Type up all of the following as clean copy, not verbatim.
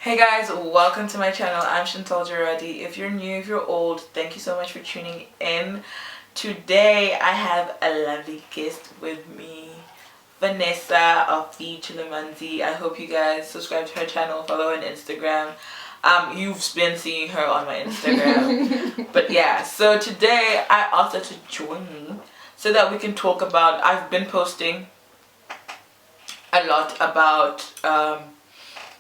Hey guys, welcome to my channel. I'm Chantal Gerardi. If you're new, if you're old, thank you so much for tuning in. Today I have a lovely guest with me, Vanessa of the Chilamanzi. I hope you guys subscribe to her channel, follow her on Instagram. You've been seeing her on my Instagram. But yeah, so today I asked her to join me so that we can talk about, I've been posting a lot about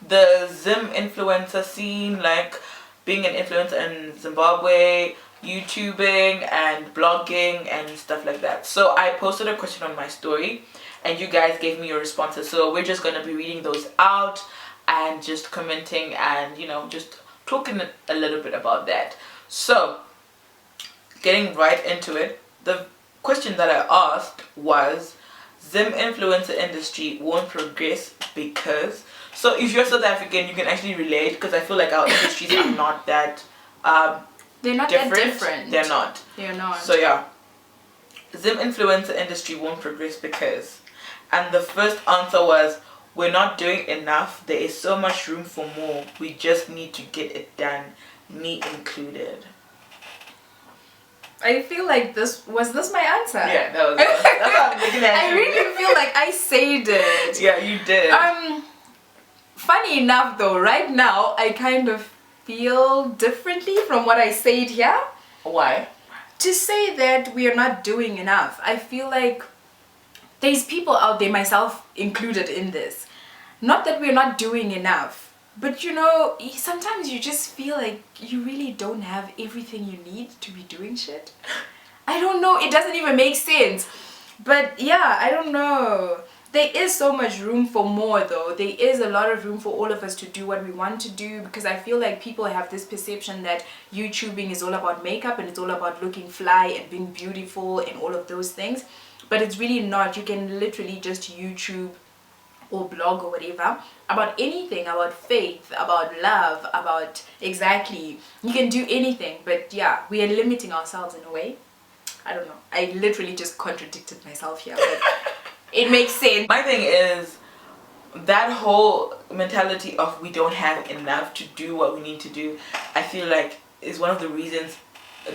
the Zim influencer scene, like being an influencer in Zimbabwe, YouTubing and blogging and stuff like that. So I posted a question on my story and you guys gave me your responses. So we're just going to be reading those out and just commenting and, you know, just talking a little bit about that. So getting right into it, the question that I asked was, Zim influencer industry won't progress because... So if you're South African, you can actually relate because I feel like our industries are not that they're not different. that different. They're not. They're not. So yeah, Zim influencer industry won't progress because, and the first answer was, we're not doing enough. There is so much room for more. We just need to get it done, me included. I feel like this my answer. Yeah, that's what I'm looking at. I really feel like I said it. Yeah, you did. Funny enough though, right now I kind of feel differently from what I said here. Why? To say that we are not doing enough. I feel like there's people out there, myself included in this. Not that we're not doing enough, but you know, sometimes you just feel like you really don't have everything you need to be doing shit. I don't know, it doesn't even make sense. But yeah, I don't know. There is so much room for more though. There is a lot of room for all of us to do what we want to do, because I feel like people have this perception that YouTubing is all about makeup and it's all about looking fly and being beautiful and all of those things. But it's really not. You can literally just YouTube or blog or whatever about anything, about faith, about love, about exactly. You can do anything, but yeah, we are limiting ourselves in a way. I don't know. I literally just contradicted myself here, but it makes sense. My thing is that whole mentality of we don't have enough to do what we need to do, I feel like is one of the reasons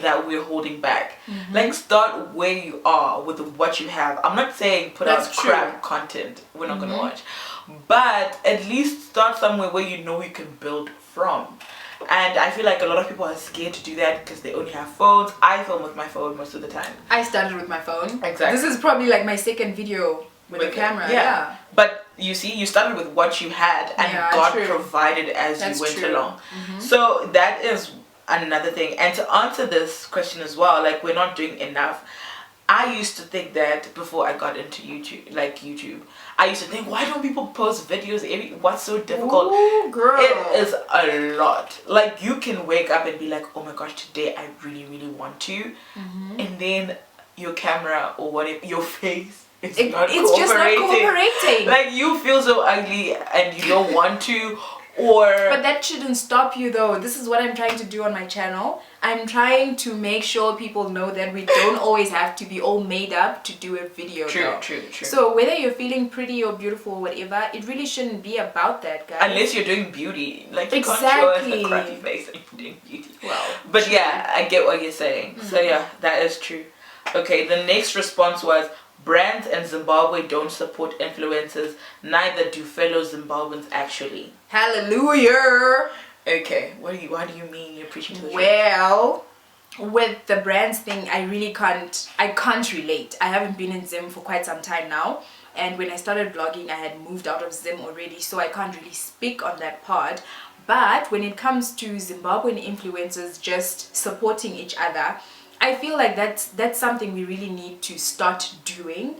that we're holding back. Like, start where you are with what you have. I'm not saying put out crap content we're not gonna watch, but at least start somewhere where you know you can build from. And I feel like a lot of people are scared to do that because they only have phones. I film with my phone most of the time. I started with my phone. Exactly. This is probably like my second video with a camera. Yeah. But you see, you started with what you had and God provided as you went along. So that is another thing. And to answer this question as well, like, we're not doing enough. I used to think that before I got into YouTube, I used to think, why don't people post videos? What's so difficult? Ooh, girl. It is a lot. Like, you can wake up and be like, oh my gosh, today I really, really want to. And then your camera or whatever, your face, it's just not cooperating. Like, you feel so ugly and you don't want to. But that shouldn't stop you though. This is what I'm trying to do on my channel. I'm trying to make sure people know that we don't always have to be all made up to do a video. True. So whether you're feeling pretty or beautiful or whatever, it really shouldn't be about that, guys. Unless you're doing beauty. Like, you can't show us a crappy face and you're doing beauty. Well, but yeah, I get what you're saying. So yeah, that is true. Okay, the next response was, brands in Zimbabwe don't support influencers, neither do fellow Zimbabweans actually. Hallelujah! Okay, what do you mean you're preaching to the church? Well, with the brands thing, I can't relate. I haven't been in Zim for quite some time now, and when I started vlogging, I had moved out of Zim already, so I can't really speak on that part. But when it comes to Zimbabwean influencers just supporting each other, I feel like that's something we really need to start doing.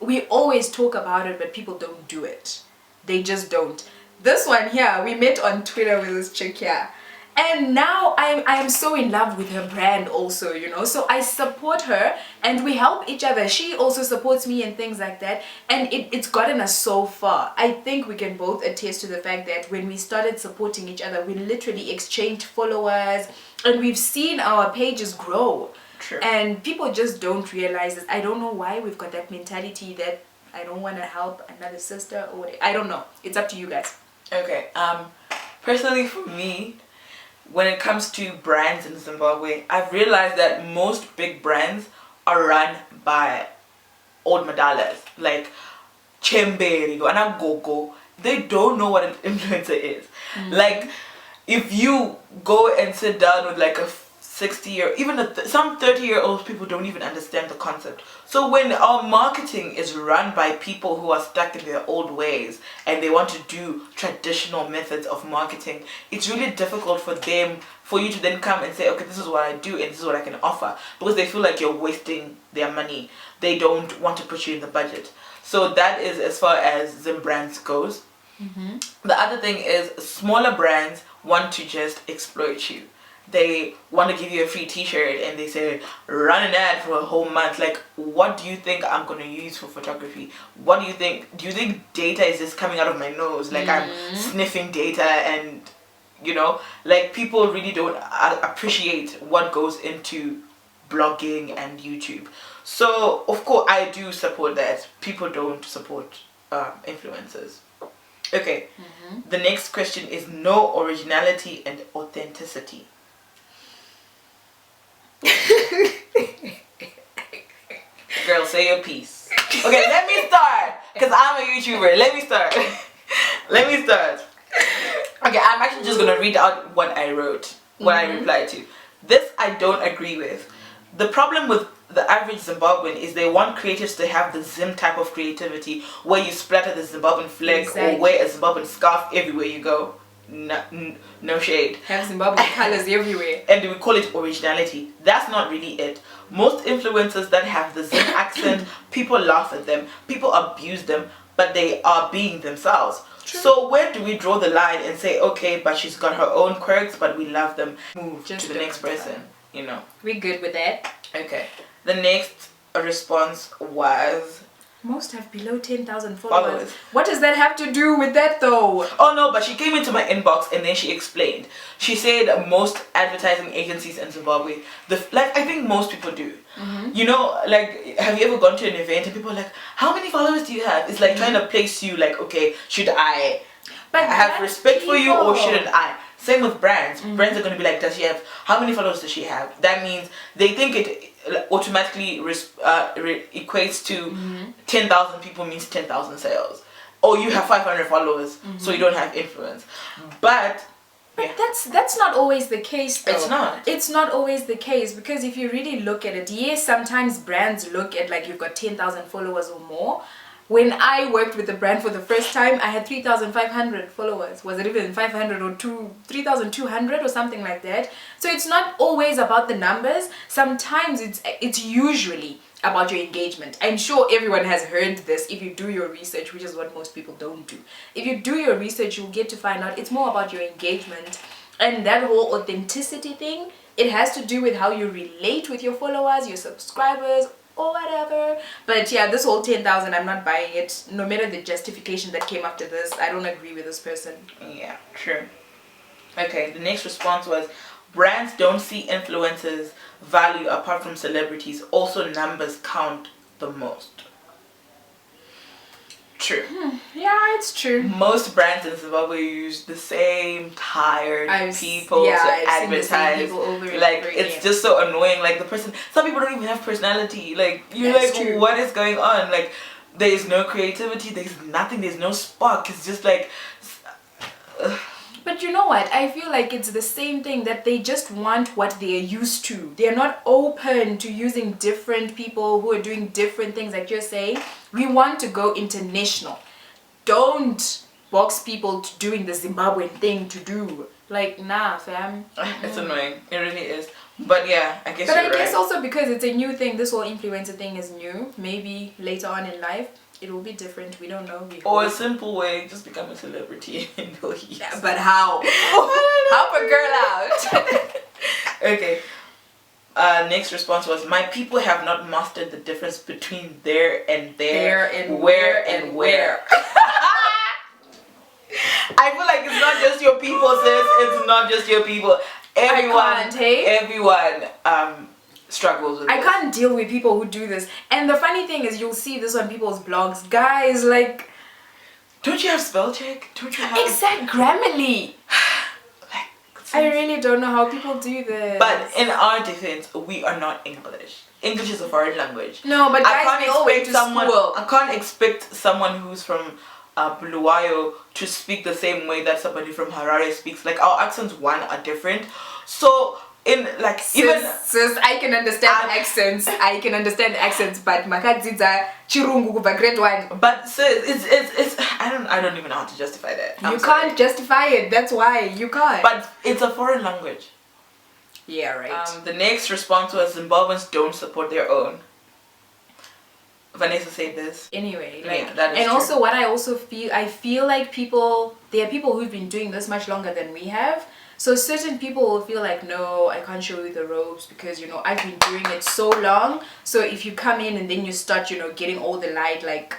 We always talk about it, but people don't do it. They just don't. This one here, we met on Twitter with this chick here. And now I am so in love with her brand also, you know. So I support her and we help each other. She also supports me and things like that. And it's gotten us so far. I think we can both attest to the fact that when we started supporting each other, we literally exchanged followers and we've seen our pages grow. True. And people just don't realize this. I don't know why we've got that mentality that I don't want to help another sister or whatever. I don't know. It's up to you guys. Okay. Personally, for me, when it comes to brands in Zimbabwe, I've realized that most big brands are run by old madalas, like Chemberi and Gogo. They don't know what an influencer is. Like, if you go and sit down with like a 60-year, even some 30-year-old people don't even understand the concept. So when our marketing is run by people who are stuck in their old ways and they want to do traditional methods of marketing, it's really difficult for you to then come and say, okay, this is what I do and this is what I can offer, because they feel like you're wasting their money. They don't want to put you in the budget. So that is as far as Zim brands goes. The other thing is smaller brands want to just exploit you. They want to give you a free t-shirt and they say run an ad for a whole month. Like, what do you think I'm going to use for photography? What do you think data is just coming out of my nose, like I'm sniffing data? And like, people really don't appreciate what goes into blogging and YouTube. So of course I do support that. People don't support influencers. Okay, the next question is no originality and authenticity. Girl, say your piece. Okay, let me start, because I'm a YouTuber. Let me start. Okay, I'm actually just gonna read out what I wrote, what I replied to. This I don't agree with. The problem with the average Zimbabwean is they want creatives to have the Zim type of creativity where you splatter the Zimbabwean flag or wear a Zimbabwean scarf everywhere you go. No shade. Have Zimbabwean colors everywhere. And we call it originality. That's not really it. Most influencers that have the Zim accent, people laugh at them, people abuse them, but they are being themselves. True. So where do we draw the line and say, okay, but she's got her own quirks, but we love them. Move just to the next person. We're good with that. Okay. The next response was most have below 10,000 followers. What does that have to do with that though? Oh no, but she came into my inbox and then she explained. She said most advertising agencies in Zimbabwe, I think most people do. Like, have you ever gone to an event and people are like, how many followers do you have? It's like trying to place you like, okay, should I have respect for you or shouldn't I? Same with brands. Brands are going to be like, how many followers does she have? That means they think it automatically equates to 10,000 people means 10,000 sales. Or you have 500 followers, so you don't have influence. But that's not always the case though. It's not always the case, because if you really look at it, yes, sometimes brands look at like you've got 10,000 followers or more. When I worked with the brand for the first time, I had 3,500 followers. Was it even 500 or 3,200 or something like that? So it's not always about the numbers. Sometimes it's usually about your engagement. I'm sure everyone has heard this if you do your research, which is what most people don't do. If you do your research, you'll get to find out it's more about your engagement. And that whole authenticity thing, it has to do with how you relate with your followers, your subscribers, or whatever. But yeah, this whole 10,000, I'm not buying it. No matter the justification that came after this, I don't agree with this person. Yeah, true. Okay, the next response was brands don't see influencers' value apart from celebrities. Also, numbers count the most. True. Yeah, it's true. Most brands in Zimbabwe use the same tired people to advertise. People over and like over it's again. just so annoying. Like the person, some people don't even have personality. Like you're That's like, true. what is going on? Like there is no creativity. There's nothing. There's no spark. It's just like. But you know what? I feel like it's the same thing, that they just want what they're used to. They're not open to using different people who are doing different things, like you're saying. We want to go international. Don't box people to doing the Zimbabwean thing to do. Like, nah, fam. It's annoying. It really is. But yeah, I guess. But you're I guess right. also because it's a new thing, this whole influencer thing is new. Maybe later on in life it will be different. We don't know. Or a simple way, just become a celebrity and go eat. Yeah, but how? Help a girl out. Okay. Next response was, my people have not mastered the difference between there and there, and where and where. I feel like it's not just your people, sis. It's not just your people. Everyone struggles with I this. can't deal with people who do this. And the funny thing is, you'll see this on people's blogs. Guys, like, don't you have spell check? Don't you have exact Grammarly? I really don't know how people do this. But in our defense, we are not English. English is a foreign language. No, but guys, we all went to school. I can't expect someone who's from Bulawayo to speak the same way that somebody from Harare speaks. Like, our accents, one, are different. So, in, like, sis, I can understand accents. I can understand accents, but makadzidza chirungu kuva grade 1. But sis, it's I don't even know how to justify that. You can't justify it. That's why you can't. But it's a foreign language. Yeah, right. The next response was Zimbabweans don't support their own. Vanessa said this. Anyway, like, yeah, that is and true. also what I feel like there are people who've been doing this much longer than we have. So certain people will feel like, no, I can't show you the ropes because, you know, I've been doing it so long. So if you come in and then you start, you know, getting all the light, like,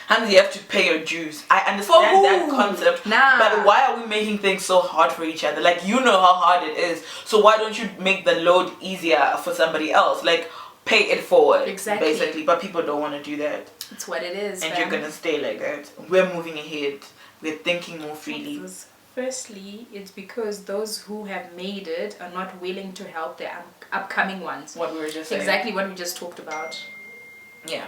Hans, you have to pay your dues. I understand that concept. Nah. But why are we making things so hard for each other? Like, you know how hard it is. So why don't you make the load easier for somebody else? Like, pay it forward. Exactly. Basically. But people don't want to do that. It's what it is. And you're going to stay like that. We're moving ahead. We're thinking more freely. Firstly, it's because those who have made it are not willing to help the upcoming ones. What we were just saying. Exactly what we just talked about. Yeah.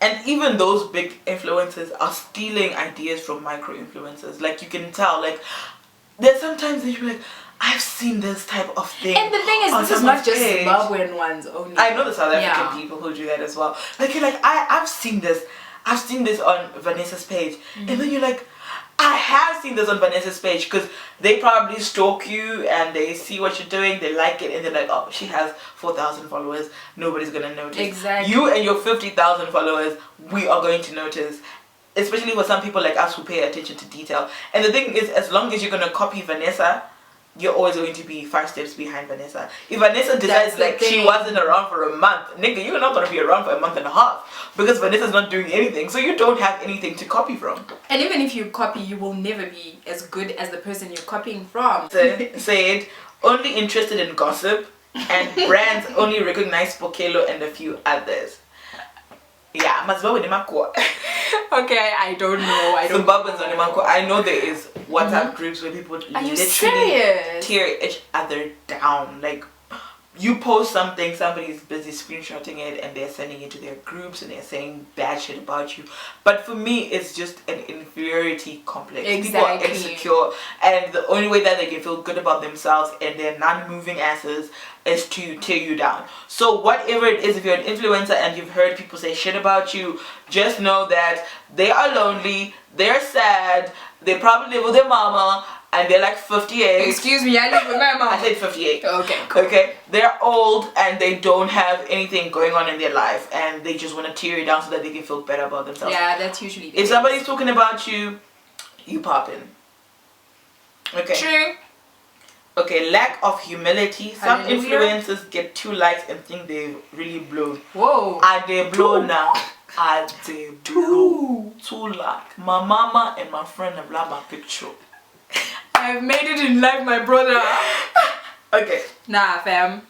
And even those big influencers are stealing ideas from micro influencers. Like, you can tell, like, there's sometimes that you're like, I've seen this type of thing. And the thing is, this is not just Zimbabwean ones only. I know the South African people who do that as well. Like, you're like, I've seen this on Vanessa's page. And then you're like, I have seen this on Vanessa's page, because they probably stalk you and they see what you're doing, they like it, and they're like, oh, she has 4,000 followers, nobody's gonna notice. Exactly. You and your 50,000 followers, we are going to notice. Especially for some people like us who pay attention to detail. And the thing is, as long as you're gonna copy Vanessa, you're always going to be 5 steps behind Vanessa. If Vanessa decides like she wasn't around for a month, nigga, you're not gonna be around for a month and a half, because Vanessa's not doing anything, so you don't have anything to copy from. And even if you copy, you will never be as good as the person you're copying from. Said only interested in gossip, and brands only recognize Pokelo and a few others. Yeah, Okay, I don't know. I know there is WhatsApp groups where people literally tear each other down. Like, you post something, somebody's busy screenshotting it and they're sending it to their groups and they're saying bad shit about you. But for me, it's just an inferiority complex. Exactly. People are insecure, and the only way that they can feel good about themselves and their non-moving asses is to tear you down. So whatever it is, if you're an influencer and you've heard people say shit about you, just know that they are lonely, they're sad, they probably live with their mama, and they're like 58. Excuse me, I live with my mom. I said 58. Okay, cool. Okay, they're old and they don't have anything going on in their life, and they just want to tear you down so that they can feel better about themselves. Yeah, that's usually the If case. somebody's talking about you, you pop in. Okay. True. Okay, lack of humility. Some Hallelujah. influencers get 2 likes and think they really blown. Whoa. Are they blown now? Are they blown? 2 like. My mama and my friend have liked my picture. I've made it in life, my brother. Okay. Nah, fam.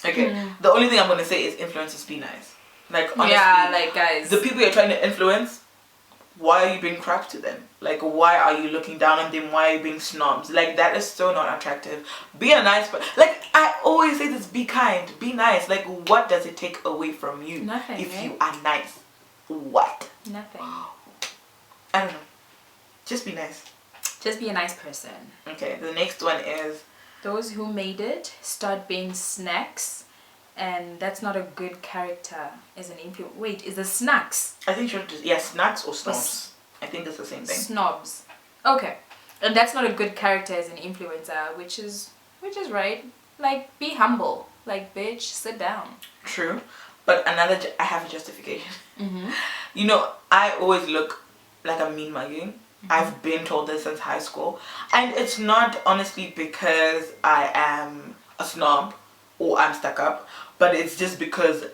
Okay. The only thing I'm gonna say is influencers be nice. Like, honestly. Yeah, like, guys. The people you're trying to influence, why are you being crap to them? Like, why are you looking down on them? Why are you being snobs? Like, that is so not attractive. Be a nice person. Like, I always say this, be kind, be nice. Like, what does it take away from you? Nothing, if right? you are nice? What? Nothing. I don't know. Just be nice. Just be a nice person. Okay, the next one is, those who made it start being snacks, and that's not a good character as an influencer. Wait, is it snacks? I think you're just, yeah, snacks or snobs. I think it's the same thing. Snobs. Okay. And that's not a good character as an influencer, which is right. Like, be humble. Like, bitch, sit down. True. But I have a justification. You know, I always look like I'm mean mugging. I've been told this since high school. And it's not honestly because I am a snob or I'm stuck up, but it's just because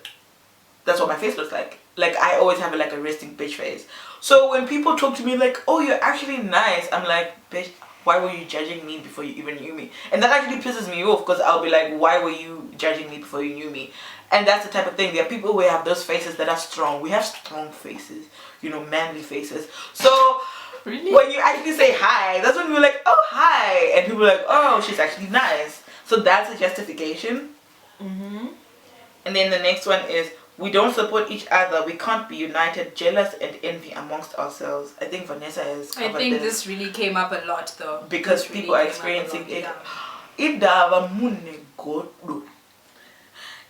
that's what my face looks like. Like, I always have like a resting bitch face. So when people talk to me like, oh, you're actually nice, I'm like, bitch, why were you judging me before you even knew me? And that actually pisses me off, because I'll be like, why were you judging me before you knew me? And that's the type of thing. There are people who have those faces that are strong. We have strong faces, you know, manly faces. So Really? When you actually say hi, that's when we're like, oh, hi. And people are like, oh, she's actually nice. So that's a justification. And then the next one is, we don't support each other. We can't be united, jealous and envy amongst ourselves. I think Vanessa has covered I think this really came up a lot though. because This really people are came up a experiencing lot, it. yeah. Idava mune godu.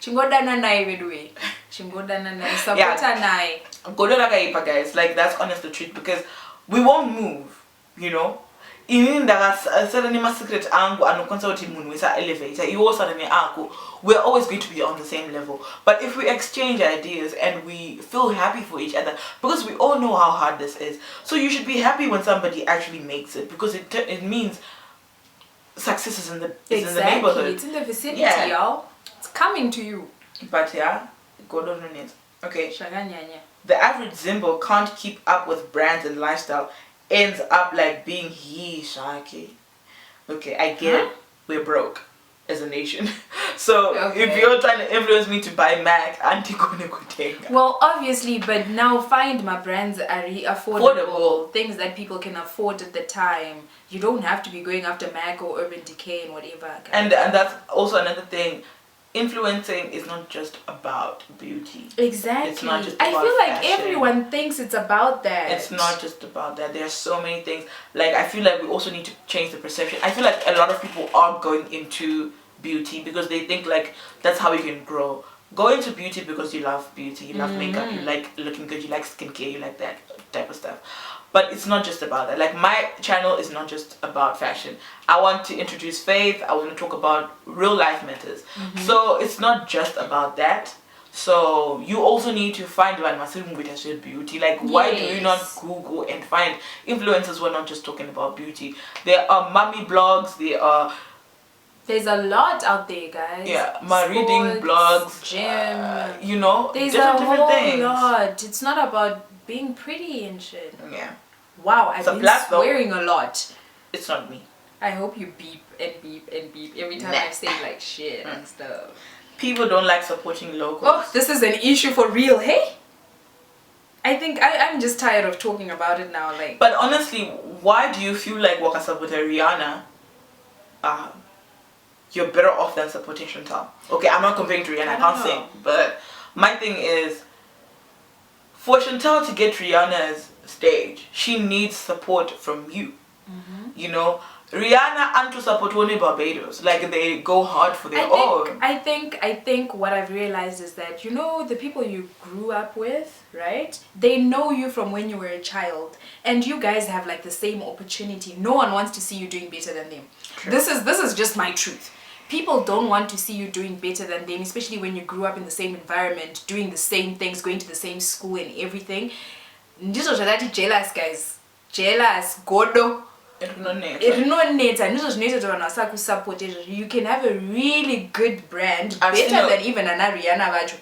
Chingodana naye bedwe. Chingodana naye. Supporta naye. Godu lakaipa, guys. Like, that's honest the truth, because we won't move, you know. Even that suddenly my secret angle and consulting moon with our elevator, you all suddenly angle, we're always going to be on the same level. But if we exchange ideas and we feel happy for each other, because we all know how hard this is, so you should be happy when somebody actually makes it, because it means success is in the neighborhood. It's in the vicinity, y'all. It's coming to you. But yeah, go on it. Okay. Shaganyanya. The average Zimbo can't keep up with brands and lifestyle, ends up like being shaki. Okay, I get it. We're broke as a nation. So if you're trying to influence me to buy Mac, well, obviously, but now find my brands are affordable. Things that people can afford at the time. You don't have to be going after Mac or Urban Decay and whatever. And that's also another thing. Influencing is not just about beauty. Exactly. It's not just about I feel like fashion. everyone thinks it's about that. It's not just about that. There are so many things. Like, I feel like we also need to change the perception. I feel like a lot of people are going into beauty because they think like that's how you can grow. Go into beauty because you love beauty, you love makeup, you like looking good, you like skincare, you like that type of stuff. But it's not just about that. Like, my channel is not just about fashion. I want to introduce faith. I want to talk about real life matters. So it's not just about that. So you also need to find one with beauty. Like, why do you not Google and find influencers who are not just talking about beauty? There are mommy blogs. There's a lot out there, guys. Yeah, my reading blogs, gym. you know, there's different whole things. lot. It's not about being pretty and shit. Yeah. Wow, I've been swearing a lot. It's not me. I hope you beep and beep and beep every time I say like shit and stuff. People don't like supporting locals. Oh, this is an issue for real, hey? I think I'm just tired of talking about it now. Like, but honestly, why do you feel like Waka supporting Rihanna? You're better off than supporting Chantal. Okay, I'm not comparing to Rihanna. I can't sing, but my thing is, for Chantal to get Rihanna's stage, she needs support from you. You know, Rihanna and to support only Barbados. Like, they go hard for their own. I think what I've realized is that, you know, the people you grew up with, right? They know you from when you were a child, and you guys have like the same opportunity. No one wants to see you doing better than them. True. This is just my truth. People don't want to see you doing better than them, especially when you grew up in the same environment, doing the same things, going to the same school and everything. Jealous, guys. Jealous. Godo. You can have a really good brand, better than even an Ariana,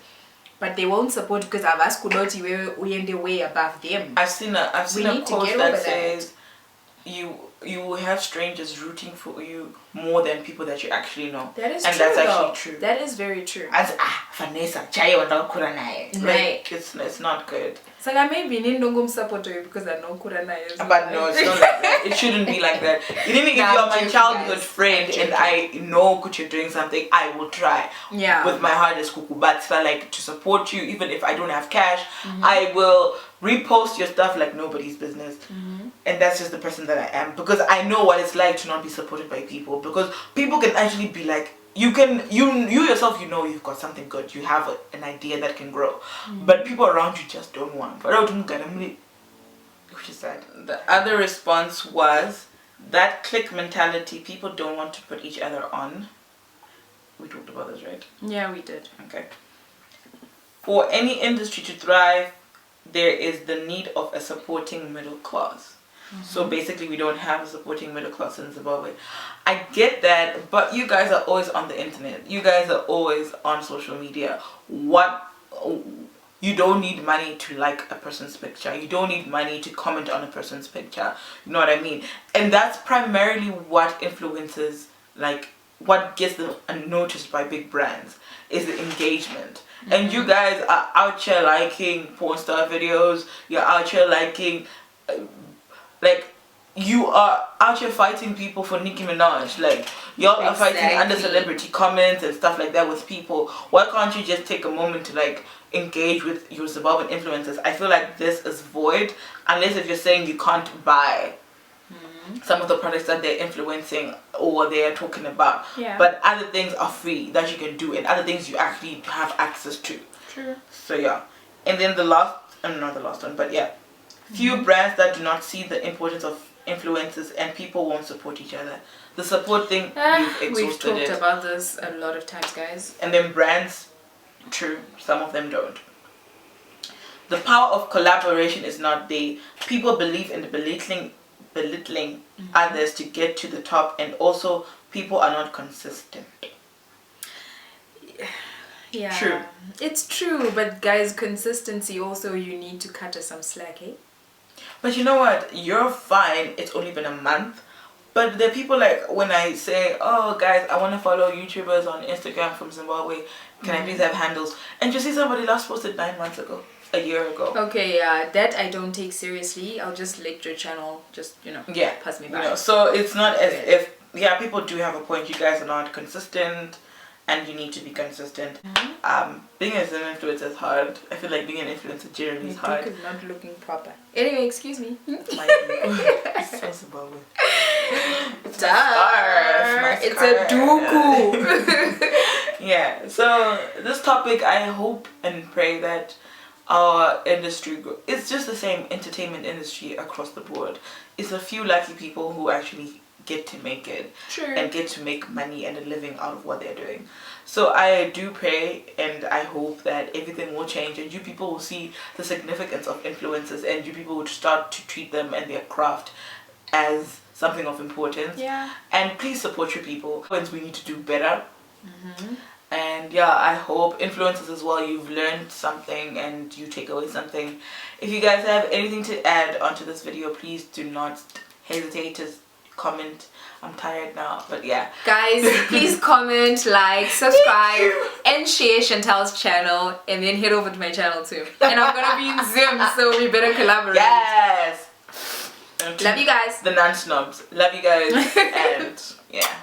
but they won't support because I've asked Kudoti we're in the way above them. I've seen a quote that says you will have strangers rooting for you more than people that you actually know. That is true. And that's actually true. That is very true. As Vanessa, like, it's not good. So I may be in support you because I know Kurana. But no, it's not like that. It shouldn't be like that. Even if you're my childhood friend and I know you're doing something, I will try. Yeah. With my heart as kuku. But if I like to support you, even if I don't have cash, I will repost your stuff like nobody's business. And that's just the person that I am, because I know what it's like to not be supported by people, because people can actually be like, you yourself, you know you've got something good, you have an idea that can grow, but people around you just don't want. Which is sad. The other response was that clique mentality. People don't want to put each other on. We talked about this, right? Yeah, we did. Okay. For any industry to thrive, there is the need of a supporting middle class. So basically, we don't have a supporting middle class in Zimbabwe. I get that, but you guys are always on the internet. You guys are always on social media. You don't need money to like a person's picture. You don't need money to comment on a person's picture. You know what I mean? And that's primarily what influences, like, what gets them noticed by big brands is the engagement. And you guys are out here liking porn star videos. You're out here liking Like, you are out here fighting people for Nicki Minaj. Like, y'all are fighting under celebrity comments and stuff like that with people. Why can't you just take a moment to like engage with your Zimbabwean influencers? I feel like this is void unless if you're saying you can't buy some of the products that they're influencing or they're talking about. Yeah. But other things are free that you can do, and other things you actually have access to. True. So yeah. And then the last, not the last one, but yeah. Few brands that do not see the importance of influencers, and people won't support each other. The support thing, we've talked about this a lot of times, guys. And then brands, true, some of them don't. The power of collaboration is not there. People believe in the belittling others to get to the top, and also people are not consistent. Yeah, true. It's true, but guys, consistency also, you need to cut us some slack, eh? But you know what? You're fine. It's only been a month. But there are people like when I say, oh guys, I want to follow YouTubers on Instagram from Zimbabwe. Can I please have handles? And you see somebody last posted 9 months ago, a year ago. Okay, yeah, that I don't take seriously. I'll just let your channel just, pass me by. You know, so it's not as if, yeah, people do have a point. You guys are not consistent. And you need to be consistent. Being an influencer is hard. I feel like being an influencer generally is hard. Is not looking proper. Anyway, excuse me. It's so Zimbabwean. It's a duku. Yeah. So this topic, I hope and pray that our industry it's just the same entertainment industry across the board. It's a few lucky people who actually get to make it. True. And get to make money and a living out of what they're doing. So I do pray and I hope that everything will change and you people will see the significance of influencers and you people will start to treat them and their craft as something of importance. Yeah. And please support your people. We need to do better. And yeah, I hope influencers as well, you've learned something and you take away something. If you guys have anything to add onto this video, please do not hesitate to comment. I'm tired now, but yeah. Guys, please comment, like, subscribe, and share Chantal's channel, and then head over to my channel too. And I'm gonna be in Zim, so we better collaborate. Yes. Love you guys. The non-snobs. Love you guys. And yeah.